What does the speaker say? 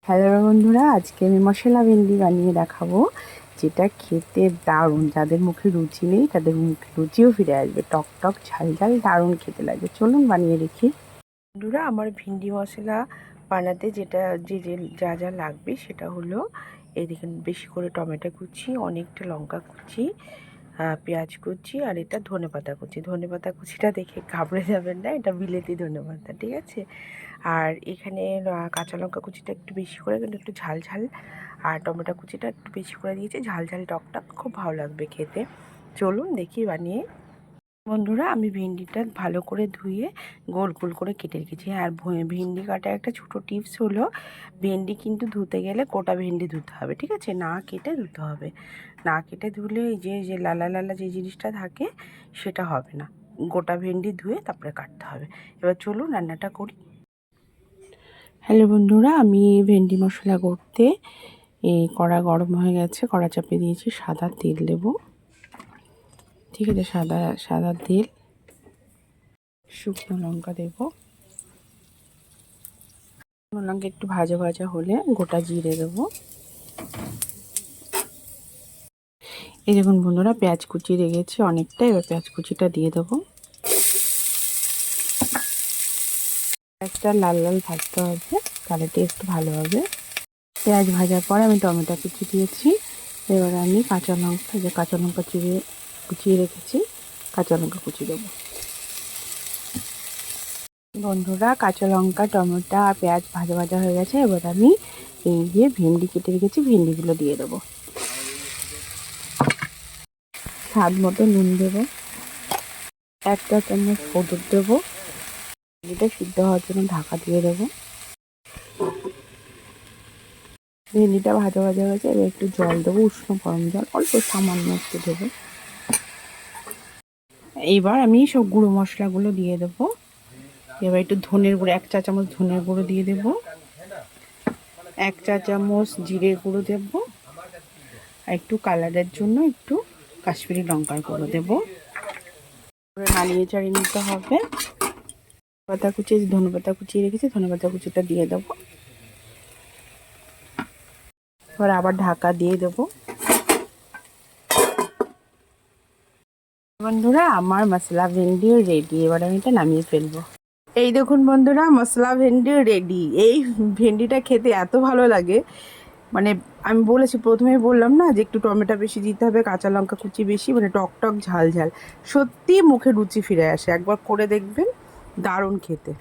Hello বন্ধুরা, আজকে আমি মশলা ভেন্ডি বানিয়ে দেখাবো, যেটা খেতে দারুণ। যাদের মুখে রুচি নেই তাদের মুখে রুচিও ফিরে আসবে। টক টক ঝাল ঝাল দারুণ খেতে লাগে। চলুন বানিয়ে দেখি। বন্ধুরা, আমার ভেন্ডি মশলা বানাতে যা যা লাগবে সেটা হলো, এই দেখুন, বেশি করে টমেটো কুচি, অনেকটা লঙ্কা কুচি, পেঁয়াজ কুচি, আর এটা ধনেপাতা কুচি। ধনেপাতা কুচিটা দেখে ঘাবড়ে যাবেন না, এটা বিলেতি ধনেপাতা, ঠিক আছে। আর এখানে কাঁচা লঙ্কা কুচিটা একটু বেশি করে, কিন্তু একটু ঝাল ঝাল, আর টমেটো কুচিটা একটু বেশি করে দিয়েছি। ঝাল ঝাল টকটা খুব ভালো লাগবে খেতে। চলুন দেখি বানিয়ে। বন্ধুরা, আমি ভেন্ডিটা ভালো করে ধুয়ে গোল গোল করে কেটে রেখেছি। আর ভেন্ডি কাটার একটা ছোটো টিপস হলো, ভেন্ডি কিন্তু ধুতে গেলে গোটা ভেন্ডি ধুতে হবে, ঠিক আছে, না কেটে ধুতে হবে। না কেটে ধুলে এই যে লালা লালা যে জিনিসটা থাকে সেটা হবে না। গোটা ভেন্ডি ধুয়ে তারপরে কাটতে হবে। এবার চলুন রান্নাটা করি। হ্যালো বন্ধুরা, আমি ভেন্ডি মশলা করতে কড়া গরম হয়ে গেছে, কড়া চাপে দিয়েছি। সাদা তেল দেব, ঠিক আছে, সাদা তেল। শুকনো লঙ্কা দেব। শুকনো লঙ্কা একটু ভাজা ভাজা হলে গোটা জিরে দেবো। এই দেখুন বন্ধুরা, পেঁয়াজ কুচি রেখেছি অনেকটা, এবার পেঁয়াজ কুচিটা দিয়ে দেবো। পেঁয়াজটা লাল লাল ভাজতে হবে, তাহলে টেস্ট ভালো হবে। পেঁয়াজ ভাজার পর আমি টমেটো কুচি দিয়েছি। এবার আমি কাঁচা লঙ্কা কুচিয়ে রেখেছি, কাঁচা লঙ্কা কুচি দেবো। বন্ধুরা, কাঁচা লঙ্কা, টমেটো আর পেঁয়াজ ভাজা ভাজা হয়ে গেছে। এবার আমি এই যে ভেন্ডি কেটে রেখেছি, ভেন্ডিগুলো দিয়ে দেবো। স্বাদ মতো নুন দেবো, 1 চামচ হলুদ দেবো। ভেন্ডিটা সিদ্ধ হওয়ার জন্য ঢাকা দিয়ে দেবো। ভেন্ডিটা ভাজা ভাজা হয়েছে, এবার একটু জল দেবো, উষ্ণ গরম জল, অল্প সামান্য একটু দেবো। এইবার আমি সব গুঁড়ো মশলাগুলো দিয়ে দেবো। এবার একটু ধনের গুঁড়ো, 1 চা চামচ ধনের গুঁড়ো দিয়ে দেবো, 1 চা চামচ জিরে গুঁড়ো দেবো, আর একটু কালারের জন্য একটু কাশ্মীরি লঙ্কার গুঁড়ো দেবো। নাড়িয়ে চাড়িয়ে নিতে হবে। ধনেপাতা কুচিয়ে রেখেছি, ধনেপাতা কুচিটা দিয়ে দেবো। এবার আবার ঢাকা দিয়ে দেবো। বন্ধুরা, আমার মশলা ভেন্ডি রেডি। এবার আমি এটা নামিয়ে ফেলবো। এই দেখুন বন্ধুরা, মশলা ভেন্ডি রেডি। এই ভেন্ডিটা খেতে এত ভালো লাগে, মানে আমি প্রথমেই বললাম না যে একটু টমেটো বেশি দিতে হবে, কাঁচা লঙ্কা কুচি বেশি, মানে টক টক ঝাল ঝাল, সত্যি মুখে রুচি ফিরে আসে। একবার করে দেখবেন, দারুণ খেতে।